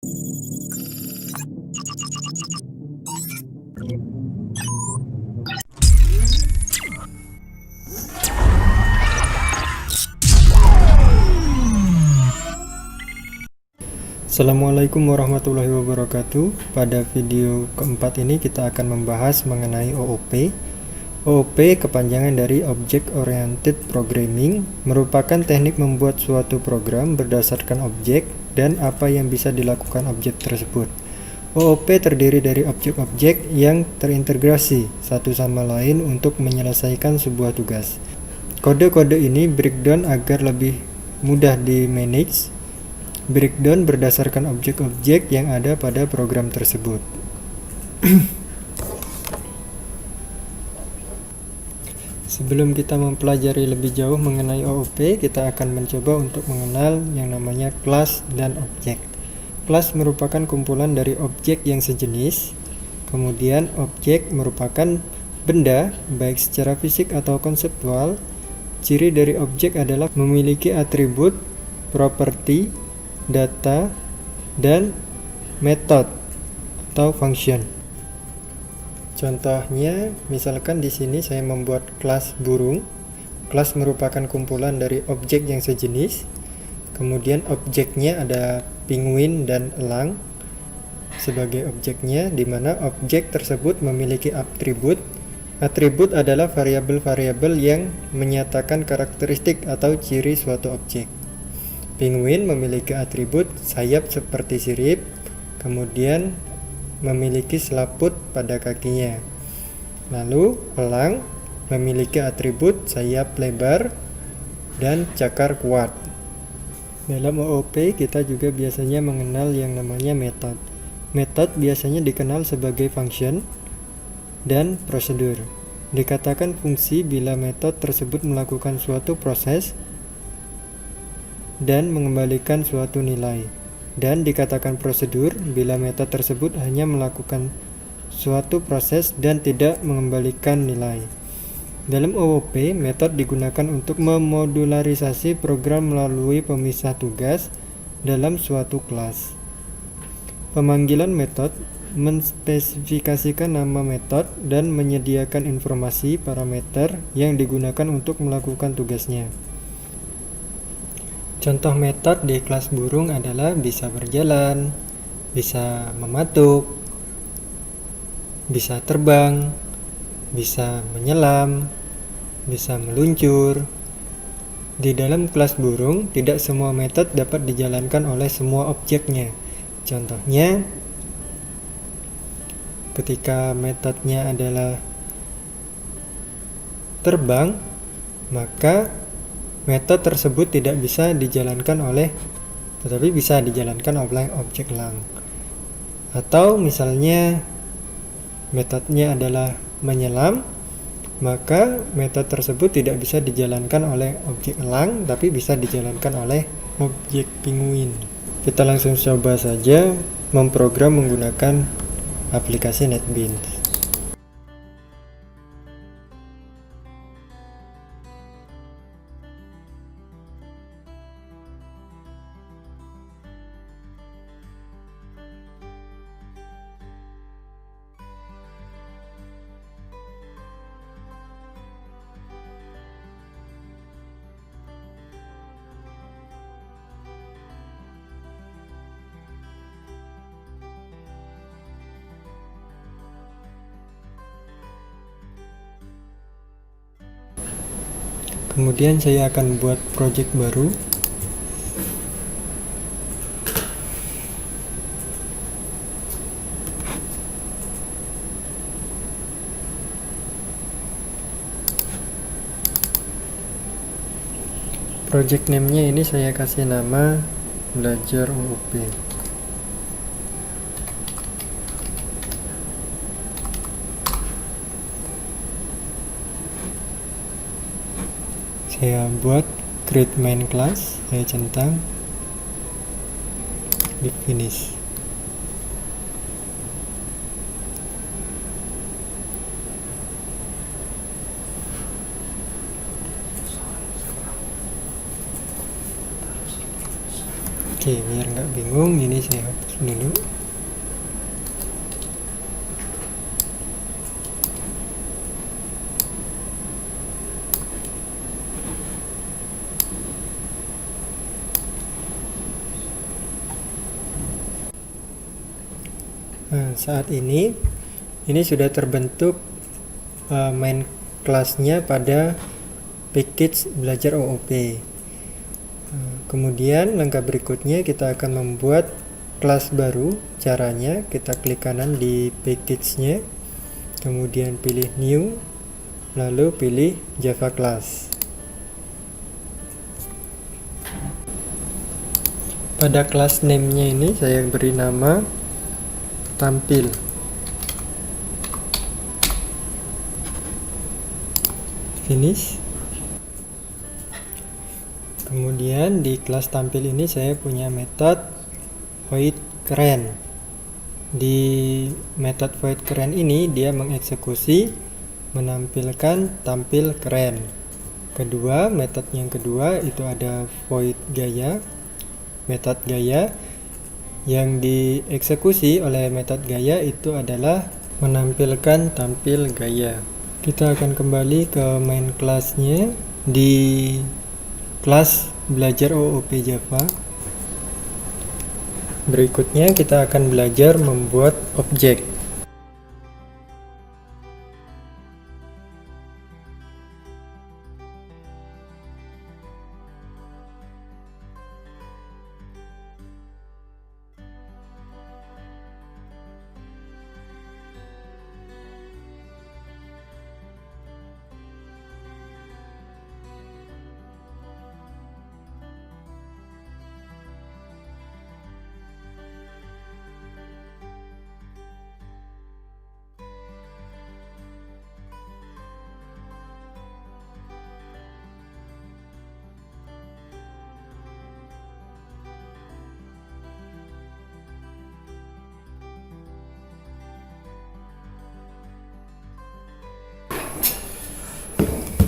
Assalamualaikum warahmatullahi wabarakatuh. Pada video keempat ini kita akan membahas mengenai OOP. OOP kepanjangan dari Object Oriented Programming, merupakan teknik membuat suatu program berdasarkan objek dan apa yang bisa dilakukan objek tersebut. OOP terdiri dari objek-objek yang terintegrasi satu sama lain untuk menyelesaikan sebuah tugas. Kode-kode ini breakdown agar lebih mudah di-manage. Breakdown berdasarkan objek-objek yang ada pada program tersebut. Sebelum kita mempelajari lebih jauh mengenai OOP, kita akan mencoba untuk mengenal yang namanya kelas dan objek. Kelas merupakan kumpulan dari objek yang sejenis. Kemudian objek merupakan benda, baik secara fisik atau konseptual. Ciri dari objek adalah memiliki atribut, properti, data, dan method atau function. Contohnya, misalkan di sini saya membuat kelas burung. Kelas merupakan kumpulan dari objek yang sejenis. Kemudian objeknya ada penguin dan elang sebagai objeknya, di mana objek tersebut memiliki atribut. Atribut adalah variabel-variabel yang menyatakan karakteristik atau ciri suatu objek. Penguin memiliki atribut sayap seperti sirip, kemudian memiliki selaput pada kakinya. Lalu, elang memiliki atribut sayap lebar dan cakar kuat. Dalam OOP, kita juga biasanya mengenal yang namanya method. Method biasanya dikenal sebagai function dan prosedur. Dikatakan fungsi bila metode tersebut melakukan suatu proses dan mengembalikan suatu nilai, dan dikatakan prosedur bila metode tersebut hanya melakukan suatu proses dan tidak mengembalikan nilai. Dalam OOP, metode digunakan untuk memodularisasi program melalui pemisah tugas dalam suatu kelas. Pemanggilan metode menspesifikasikan nama metode dan menyediakan informasi parameter yang digunakan untuk melakukan tugasnya. Contoh metode di kelas burung adalah bisa berjalan, bisa mematuk, bisa terbang, bisa menyelam, bisa meluncur. Di dalam kelas burung, tidak semua metode dapat dijalankan oleh semua objeknya. Contohnya, ketika metodenya adalah terbang, maka metode tersebut tidak bisa dijalankan tetapi bisa dijalankan oleh objek elang. Atau misalnya metodenya adalah menyelam, maka metode tersebut tidak bisa dijalankan oleh objek elang, tapi bisa dijalankan oleh objek penguin. Kita langsung coba saja memprogram menggunakan aplikasi NetBeans. Kemudian saya akan buat project baru. Project name-nya ini saya kasih nama belajar OOP. Saya buat create main class, saya centang di finish. Oke, biar nggak bingung, ini saya hapus dulu. Nah, saat ini sudah terbentuk main kelasnya pada package belajar OOP. Kemudian langkah berikutnya kita akan membuat kelas baru. Caranya kita klik kanan di package-nya, kemudian pilih new, lalu pilih Java class. Pada class name-nya ini saya beri nama tampil. Finish. Kemudian di kelas tampil ini saya punya metode void keren. Di metode void keren ini dia mengeksekusi menampilkan tampil keren. Kedua, metode yang kedua itu ada void gaya. Metode gaya yang dieksekusi oleh metode gaya itu adalah menampilkan tampil gaya. Kita akan kembali ke main kelasnya di kelas belajar OOP Java. Berikutnya kita akan belajar membuat objek.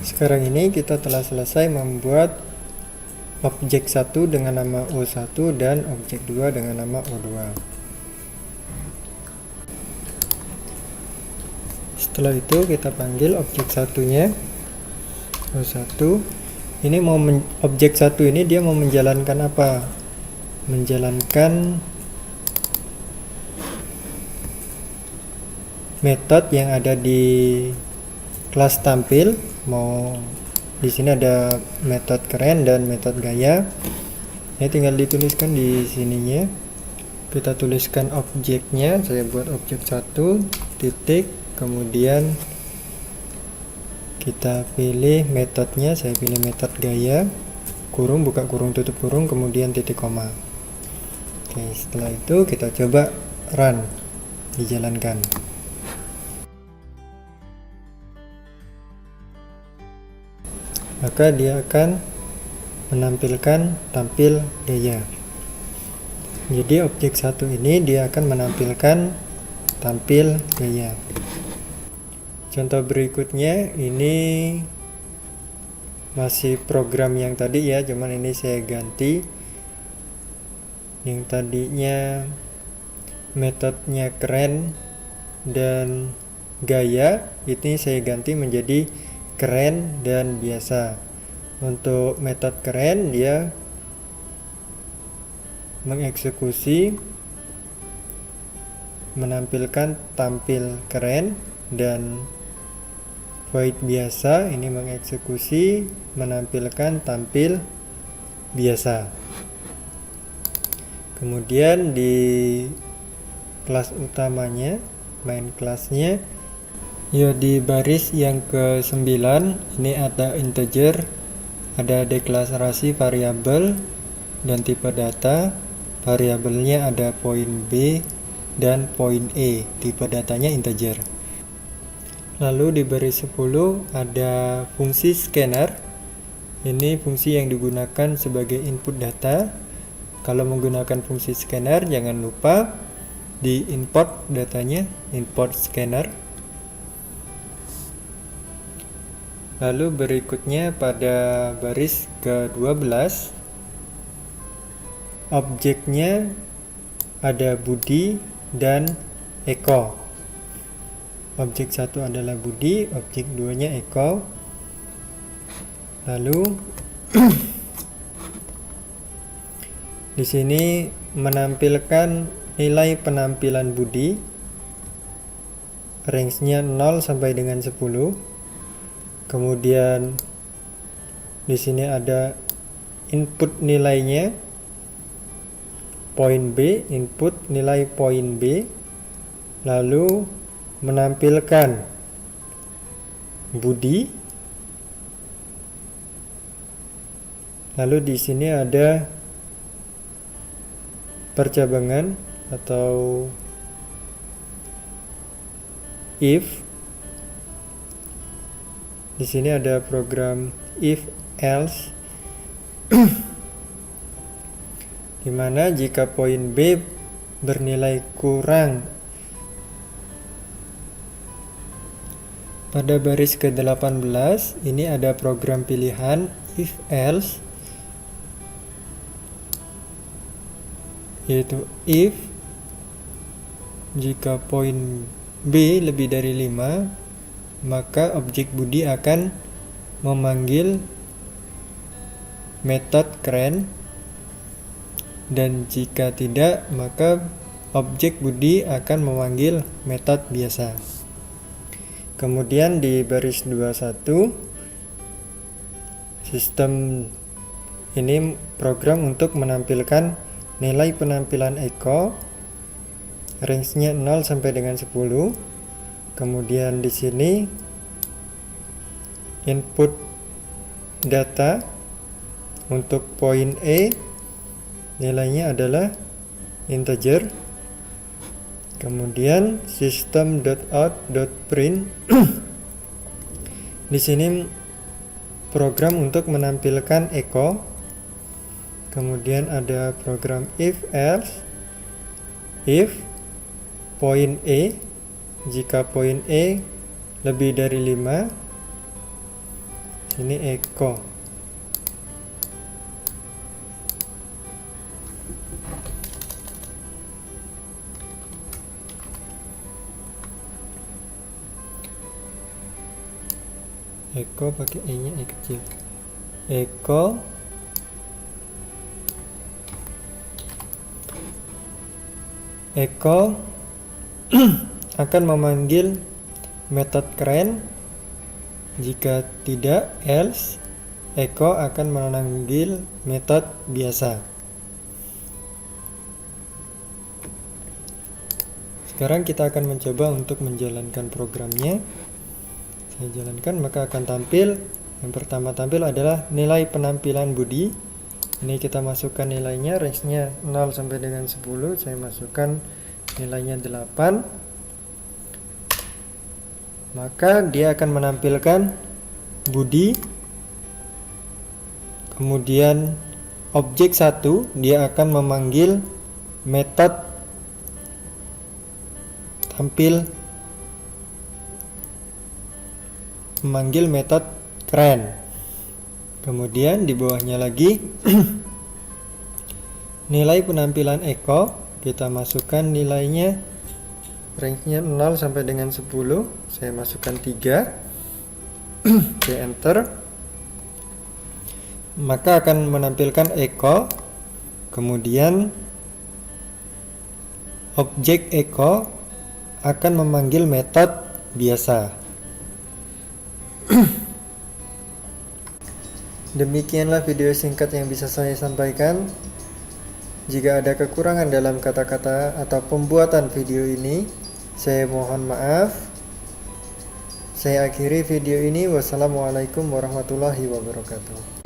Sekarang ini kita telah selesai membuat objek 1 dengan nama O1 dan objek 2 dengan nama O2. Setelah itu kita panggil objek satunya O1. Ini objek 1 ini dia mau menjalankan apa? Menjalankan metode yang ada di kelas tampil. Mau di sini ada metode keren dan metode gaya. Ya, tinggal dituliskan di sininya. Kita tuliskan objeknya. Saya buat objek 1 titik, kemudian kita pilih metodenya. Saya pilih metode gaya, kurung, buka kurung, tutup kurung, kemudian titik koma. Oke, setelah itu kita coba run, dijalankan. Maka dia akan menampilkan tampil gaya. Jadi objek 1 ini dia akan menampilkan tampil gaya. Contoh berikutnya ini masih program yang tadi ya, cuman ini saya ganti. Yang tadinya metodenya keren dan gaya, ini saya ganti menjadi keren dan biasa. Untuk metode keren dia mengeksekusi menampilkan tampil keren, dan void biasa ini mengeksekusi menampilkan tampil biasa. Kemudian di kelas utamanya, main kelasnya, ya di baris yang ke-9 ini ada integer, ada deklarasi variabel dan tipe data. Variabelnya ada poin B dan poin E, tipe datanya integer. Lalu di baris 10 ada fungsi scanner. Ini fungsi yang digunakan sebagai input data. Kalau menggunakan fungsi scanner, jangan lupa di import datanya, import scanner. Lalu berikutnya pada baris ke-12 objeknya ada Budi dan Eko. Objek 1 adalah Budi, objek 2-nya Eko. Lalu di sini menampilkan nilai penampilan Budi, range-nya 0 sampai dengan 10. Kemudian di sini ada input nilainya, poin B, input nilai poin B. Lalu menampilkan Budi. Lalu di sini ada percabangan atau if. Di sini ada program if else dimana jika poin B bernilai kurang pada baris ke-18, ini ada program pilihan if else, yaitu if jika poin B lebih dari 5, maka objek Budi akan memanggil metode keren, dan jika tidak, maka objek Budi akan memanggil metode biasa. Kemudian di baris 21, sistem ini program untuk menampilkan nilai penampilan Eko, range-nya 0 sampai dengan 10. Kemudian di sini input data untuk poin E nilainya adalah integer. Kemudian system.out.print di sini program untuk menampilkan Eko. Kemudian ada program if else, if poin E, jika poin E lebih dari 5, ini Eko. Eko pakai E-nya E kecil. Eko akan memanggil metode keren. Jika tidak, else, Eko akan memanggil metode biasa. Sekarang kita akan mencoba untuk menjalankan programnya. Saya jalankan, maka akan tampil. Yang pertama tampil adalah nilai penampilan Budi. Ini kita masukkan nilainya, range-nya 0 sampai dengan 10. Saya masukkan nilainya 8. Maka dia akan menampilkan Budi. Kemudian objek 1 dia akan memanggil metode metode keren. Kemudian di bawahnya lagi nilai penampilan Eko, kita masukkan nilainya, range-nya 0 sampai dengan 10. Saya masukkan 3. Oke, enter. Maka akan menampilkan Eko. Kemudian objek Eko akan memanggil metode biasa. Demikianlah video singkat yang bisa saya sampaikan. Jika ada kekurangan dalam kata-kata atau pembuatan video ini, saya mohon maaf. Saya akhiri video ini. Wassalamualaikum warahmatullahi wabarakatuh.